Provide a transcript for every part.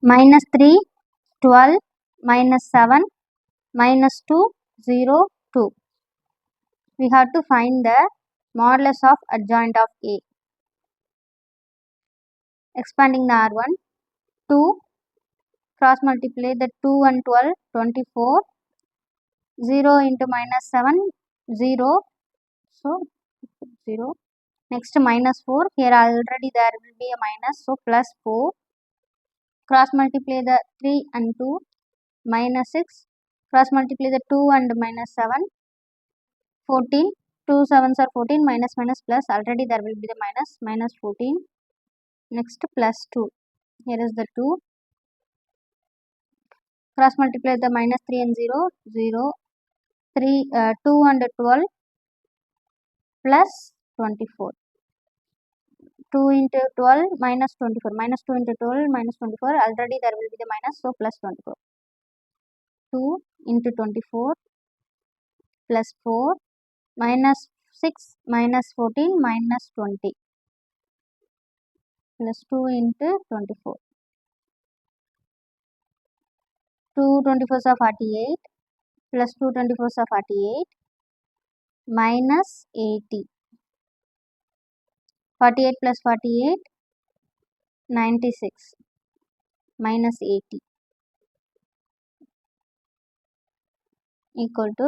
minus 3, 12, minus 7, minus 2, 0, 2. We have to find the modulus of adjoint of A. Expanding the R1, 2, cross multiply the 2 and 12, 24, 0 into minus 7, 0, so 0. Next minus 4, here already there will be a minus, so plus 4. Cross multiply the 3 and 2, minus 6. Cross multiply the 2 and minus 7, 14. 2 7s are 14, minus minus plus, already there will be the minus, minus 14. Next plus 2, here is the 2. Cross multiply the minus 3 and 0, 0. 2 and 12 plus 24. 2 into 12 minus 24, minus 2 into 12 minus 24, already there will be the minus, so plus 24. 2 into 24 plus 4 minus 6 minus 14 minus 20 plus 2 into 24. 2 24s are 48 plus 2 24s are 48 minus 80. 48 plus 48, 96 minus 80 equal to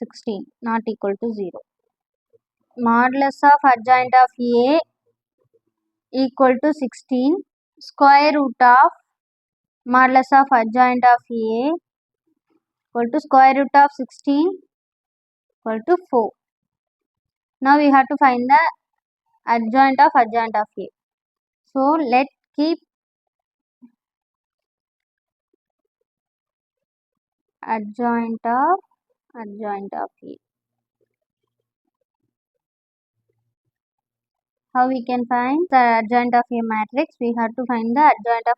16, not equal to 0. Modulus of adjoint of A equal to 16. Square root of modulus of adjoint of A equal to square root of 16 equal to 4. Now we have to find the adjoint of A. So let keep adjoint of A. How we can find the adjoint of A matrix? We have to find the adjoint of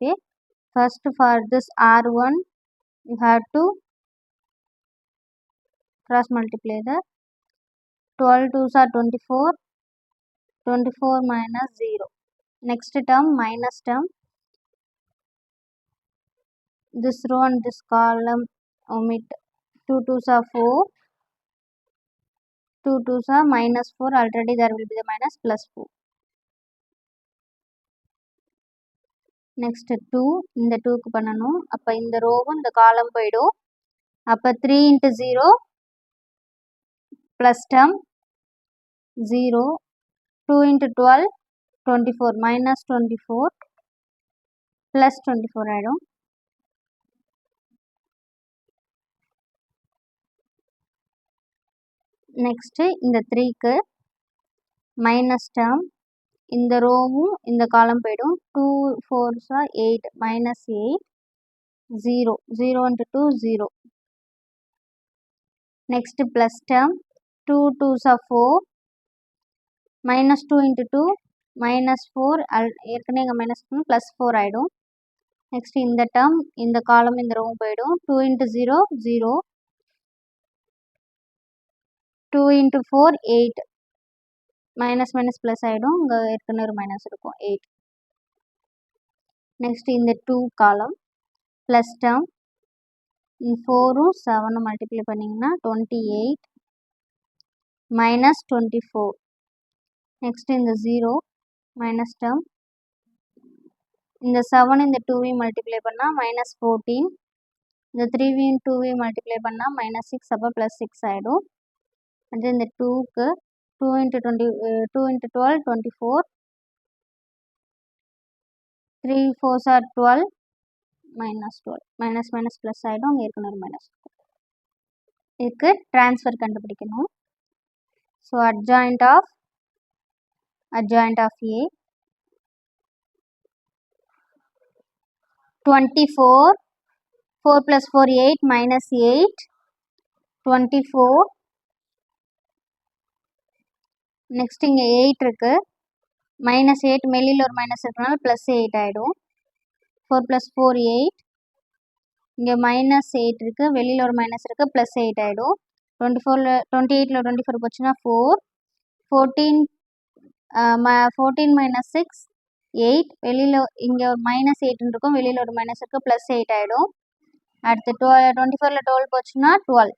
A. First, for this R1, we have to cross multiply the 12 2s are 24, 24 minus 0. Next term, minus term. This row and this column omit. 2 2s are 4, 2 2s are minus 4, already there will be the minus, plus 4. Next 2, இந்த 2க்கு பண்ணணும். அப்ப இந்த ரோவும் இந்த காலம் போயிடும். அப்ப 3 into 0 plus term 0, 2 into 12, 24, minus 24 plus 24 ஆயிடும். நெக்ஸ்ட் இந்த 3க்கு மைனஸ் டேர்ம் இந்த ரோவும் இந்த காலம் போயிடும். 2 4s are 8, minus 8, 0, 0 into 2, 0. Next plus term 2 2s are 4, minus 2 into 2, minus 4, ஏற்கனவே இங்கே மைனஸ் plus 4 ஆயிடும். நெக்ஸ்ட் இந்த டேர்ம் இந்த காலம் இந்த ரோவும் போயிடும். 2 into 0, 0. 2 into 4, 8. Minus minus plus ஆகிடும். இங்கே ஏற்கனவே ஒரு மைனஸ் இருக்கும், 8. நெக்ஸ்ட் இந்த 2 காலம் ப்ளஸ் டேர்ம் 4ம் 7ம் மல்டிப்ளை பண்ணிங்கன்னா 28 மைனஸ் 24. நெக்ஸ்ட் இந்த 0 மைனஸ் டேர்ம் இந்த 7 இந்த 2வையும் மல்டிப்ளை பண்ணால் மைனஸ் 14. இந்த 3வையும் 2வையும் மல்டிப்ளை பண்ணால் மைனஸ் 6, அப்போ ப்ளஸ் 6 ஆகிடும். அடுத்து இந்த 2க்கு 2 into 12, 24. 3 4s are 12, minus 12. Minus minus plus ஆகிடும். அங்கே ஏற்கனவே மைனஸ் இருக்கும். இதுக்கு ட்ரான்ஸ்ஃபர் கண்டுபிடிக்கணும். So adjoint of A 24, 4 plus 4 8, minus 8, 24. Next இங்கே 8 இருக்கு. மைனஸ் 8 வெளியில் ஒரு மைனஸ் இருக்கனால ப்ளஸ் 8 ஆகிடும். 4 plus 4 8. இங்கே மைனஸ் 8 இருக்கு, வெளியில் ஒரு மைனஸ் இருக்கு, ப்ளஸ் 8 ஆகிடும். 28ல் 24 போச்சுன்னா 4. 14 minus 6, 8 வெளியில் இங்கே ஒரு -8 இருக்கும், வெளியில் ஒரு மைனஸ் இருக்குது, +8 ஆகிடும். அடுத்து 24ல் 12 போச்சுன்னா 12.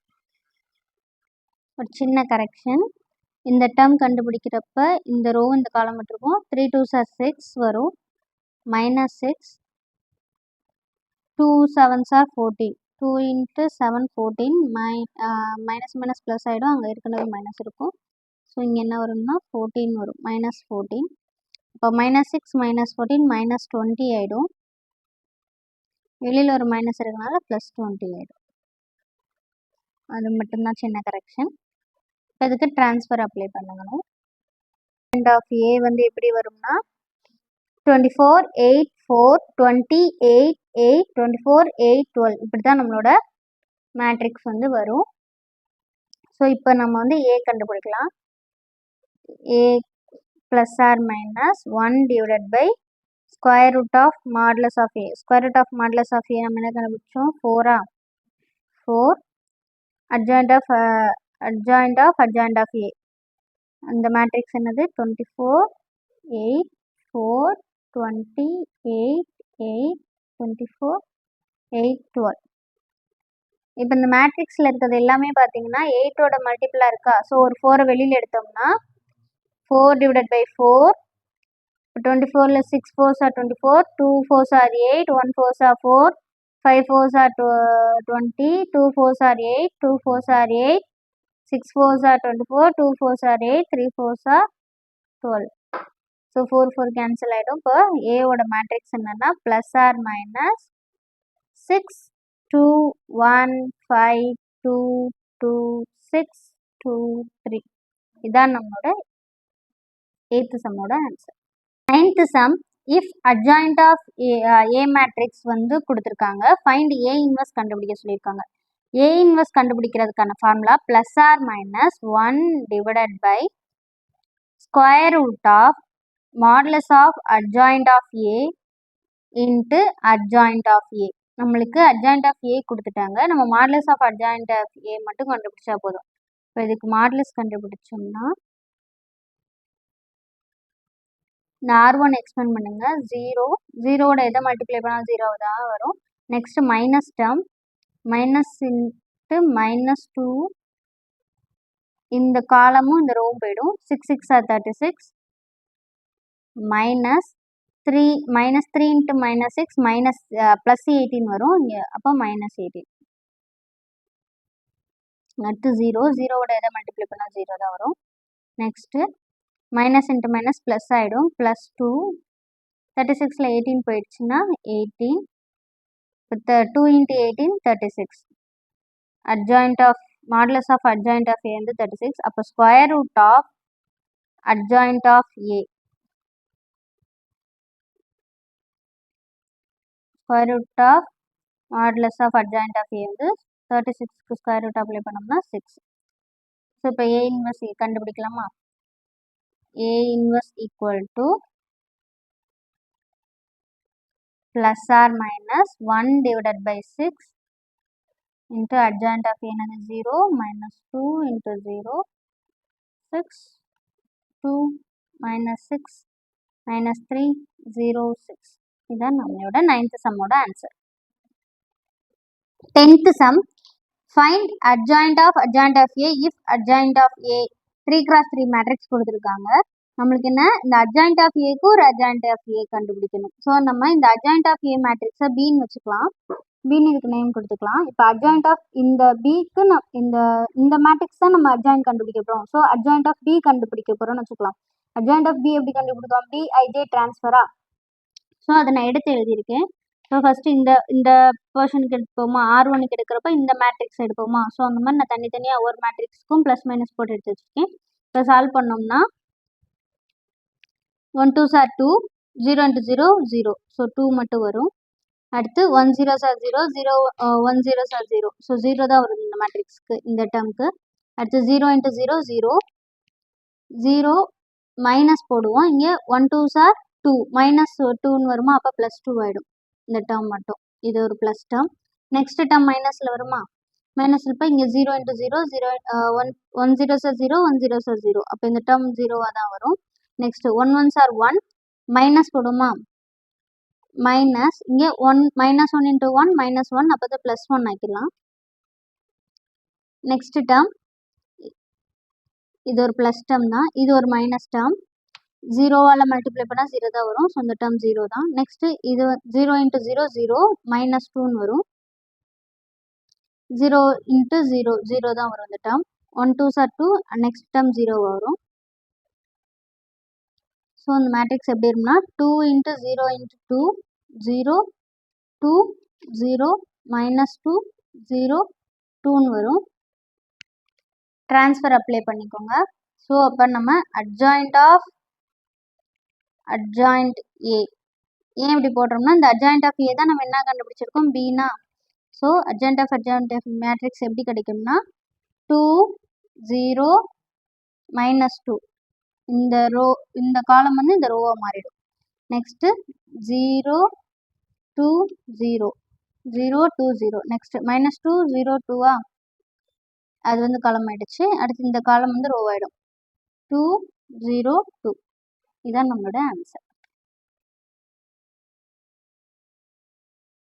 ஒரு சின்ன கரெக்ஷன், இந்த டேர்ம் கண்டுபிடிக்கிறப்ப இந்த ரோ இந்த காலம் இருக்கும். 3 2s are 6 வரும், -6, 2 7s are 14, 2 × 7 14, minus minus plus ஆகிடும், அங்கே ஏற்கனவே மைனஸ் இருக்கும். ஸோ இங்கே என்ன வரும்னா 14 வரும், -14. இப்போ -6 -14 -20 ஆகிடும், வெளியில் ஒரு மைனஸ் இருக்கனால +20 ஆகிடும். அது மட்டும்தான் சின்ன கரெக்ஷன். இப்போ இதுக்கு ட்ரான்ஸ்ஃபர் அப்ளை பண்ணணும். ஆஃப் ஏ வந்து எப்படி வரும்னா 24 8 4 20 8 8 24 8 12 இப்படி தான் நம்மளோட மேட்ரிக்ஸ் வந்து வரும். ஸோ இப்போ நம்ம வந்து ஏ கண்டுபிடிக்கலாம். A plus or minus 1 divided by square root of modulus of A. Square root of modulus of A நம்ம என்ன கண்டுபிடிச்சோம்? 4 4 adjoint of A. அந்த மேட்ரிக்ஸ் என்னது? 24 8 4 20 8 8 24 8 12. இப்போ இந்த மேட்ரிக்ஸில் இருக்கிறது எல்லாமே பார்த்தீங்கன்னா 8ஓட மல்டிபிளாக இருக்கா? ஸோ ஒரு 4 வெளியில் எடுத்தோம்னா 4 divided by 4. 24ல் 6 4s are 24, 2 4s are 8, 1 4s are 4, 5 4s are 20, 2 4s are 8, 2 4s are 8, 6 4s are 24, 2 4s are 8, 3 4s are 12. So 4 4 cancel ஆகிடும். இப்போ ஏவோட மேட்ரிக்ஸ் என்னன்னா ப்ளஸ் ஆர் மைனஸ் 6 2 1 5 2 2 6 2 3. இதான் நம்மளோட 8th சம்மோட answer. 9th sum, if adjoint of A matrix வந்து கொடுத்துருக்காங்க, find A inverse கண்டுபிடிக்க சொல்லியிருக்காங்க. ஏ இன்வெர்ஸ் கண்டுபிடிக்கிறதுக்கான formula plus or minus 1 divided by square root of modulus of adjoint of A into adjoint of A. நம்மளுக்கு adjoint of A கொடுத்துட்டாங்க, நம்ம modulus of adjoint of A மட்டும் கண்டுபிடிச்சா போதும். இப்போ இதுக்கு மாடுலஸ் கண்டுபிடிச்சோம்னா இந்த R1 எக்ஸ்பெண்ட் பண்ணுங்க, 0 0ஓட எதை மல்டிப்ளை பண்ணால் 0 தான் வரும். Next minus term, minus into -2, இந்த காலமும் இந்த ரோவும் போயிடும். 6 6 are 36, -3 × -6 மைனஸ் +18 வரும் இங்கே, அப்போ -18. அடுத்து 0 0ஓட எதை மல்டிப்ளை பண்ணால் 0 தான் வரும். Next minus into minus plus ஆகிடும், +2, 36ல் 18 போயிடுச்சுன்னா 18, இப்போ 2 × 18 36. Adjoint of modulus of adjoint of A வந்து 36. அப்போ square root of adjoint of A, square root of modulus of adjoint of A வந்து 36க்கு ஸ்கொயர் ரூட் அப்ளை பண்ணோம்னா 6. ஸோ இப்போ ஏ இன்வெர்ஸ் கண்டுபிடிக்கலாமா? A inverse equal to plus or minus 1 divided by 6 into adjoint of A is 0 minus 2 into 0 6 2 minus 6 minus 3 0 6. இதான் நம்மளோட 9th சம்மோட answer. 10th sum, find adjoint of A if adjoint of A 3x3 matrix கொடுத்துருக்காங்க. நம்மளுக்கு என்ன, இந்த adjoint of ஏக்கு ஒரு adjoint of ஏ கண்டுபிடிக்கணும். ஸோ நம்ம இந்த அட்ஜாயிண்ட் ஆஃப் ஏ மேட்ரிக்ஸை பின்னு வச்சுக்கலாம், பின்னு இதுக்கு நேம் கொடுத்துக்கலாம். இப்போ அட்ஜாயிண்ட் ஆஃப் இந்த பிக்கு இந்த மேட்ரிக்ஸ் தான் நம்ம அட்ஜாயிண்ட் கண்டுபிடிக்க போகிறோம். ஸோ அட்ஜாயிண்ட் ஆஃப் பி கண்டுபிடிக்க போகிறோம்னு வச்சுக்கலாம். அட்ஜாயிண்ட் ஆஃப் பி எப்படி கண்டுபிடிக்கும்? BIJ ட்ரான்ஸ்ஃபரா? ஸோ அதை நான் எடுத்து எழுதியிருக்கேன். ஸோ ஃபஸ்ட்டு இந்த போர்ஷனுக்கு எடுப்போமா, R1க்கு எடுக்கிறப்ப இந்த மேட்ரிக்ஸ் எடுப்போமா. ஸோ அந்த மாதிரி நான் தனித்தனியாக ஒவ்வொரு மேட்ரிக்ஸ்க்கும் ப்ளஸ் மைனஸ் போட்டு எடுத்து வச்சுருக்கேன். இப்போ சால்வ் பண்ணோம்னா 1 2s are 2, 0 × 0 0, ஸோ 2 மட்டும் வரும். அடுத்து 1 0s are 0, 0 1 0s are 0, so 0 தான் வரும் இந்த மேட்ரிக்ஸ்க்கு, இந்த டேர்முக்கு. அடுத்து 0 × 0 0, 0 மைனஸ் போடுவோம். இங்கே 1 2s are 2, -2ன்னு வருமா, அப்போ +2 ஆகிடும் இந்த டேர்ம் மட்டும். இது ஒரு ப்ளஸ் டேர்ம். நெக்ஸ்ட் டேர்ம் மைனஸில் வருமா, மைனஸ் இப்போ இங்கே 0 × 0 0, 1 0s are 0, 1 0s are 0, அப்போ இந்த டேர்ம் 0வாக தான் வரும். நெக்ஸ்ட் 1 1s are 1, மைனஸ் போடுமா, மைனஸ் இங்கே 1 -1 into 1 -1 அப்போ தான் +1 ஆக்கிடலாம். நெக்ஸ்ட் டேர்ம் இது ஒரு ப்ளஸ் டேர்ம் தான், இது ஒரு மைனஸ் டேர்ம். 0வால் மல்டிப்ளை பண்ணால் 0 தான் வரும். ஸோ இந்த டேர்ம் 0 தான். நெக்ஸ்ட்டு இது 0 into 0 0 -2ன்னு வரும். 0 into 0 0 தான் வரும் இந்த term. 1 2s are 2, next term 0 வரும். ஸோ இந்த மேட்ரிக்ஸ் எப்படி இருக்குன்னா 2 into 0 into 2 0 2 0 -2 0 2ன்னு வரும். ட்ரான்ஸ்ஃபர் அப்ளை பண்ணிக்கோங்க. ஸோ அப்போ நம்ம அட்ஜாயிண்ட் ஆஃப் adjoint A ஏன் இப்படி போடுறோம்னா இந்த adjoint of A தான் நம்ம என்ன கண்டுபிடிச்சிருக்கோம், Bனா. ஸோ adjoint of மேட்ரிக்ஸ் எப்படி கிடைக்கும்னா 2 0 -2 இந்த ரோ இந்த காலம் வந்து இந்த ரோவாக மாறிடும். நெக்ஸ்ட்டு 0 2 0 0 2 0 நெக்ஸ்ட் -2 0 2வா அது வந்து காலம் ஆயிடுச்சு. அடுத்து இந்த காலம் வந்து ரோவாயிடும் 2 0 2. இதான் நம்மளோட ஆன்சர்.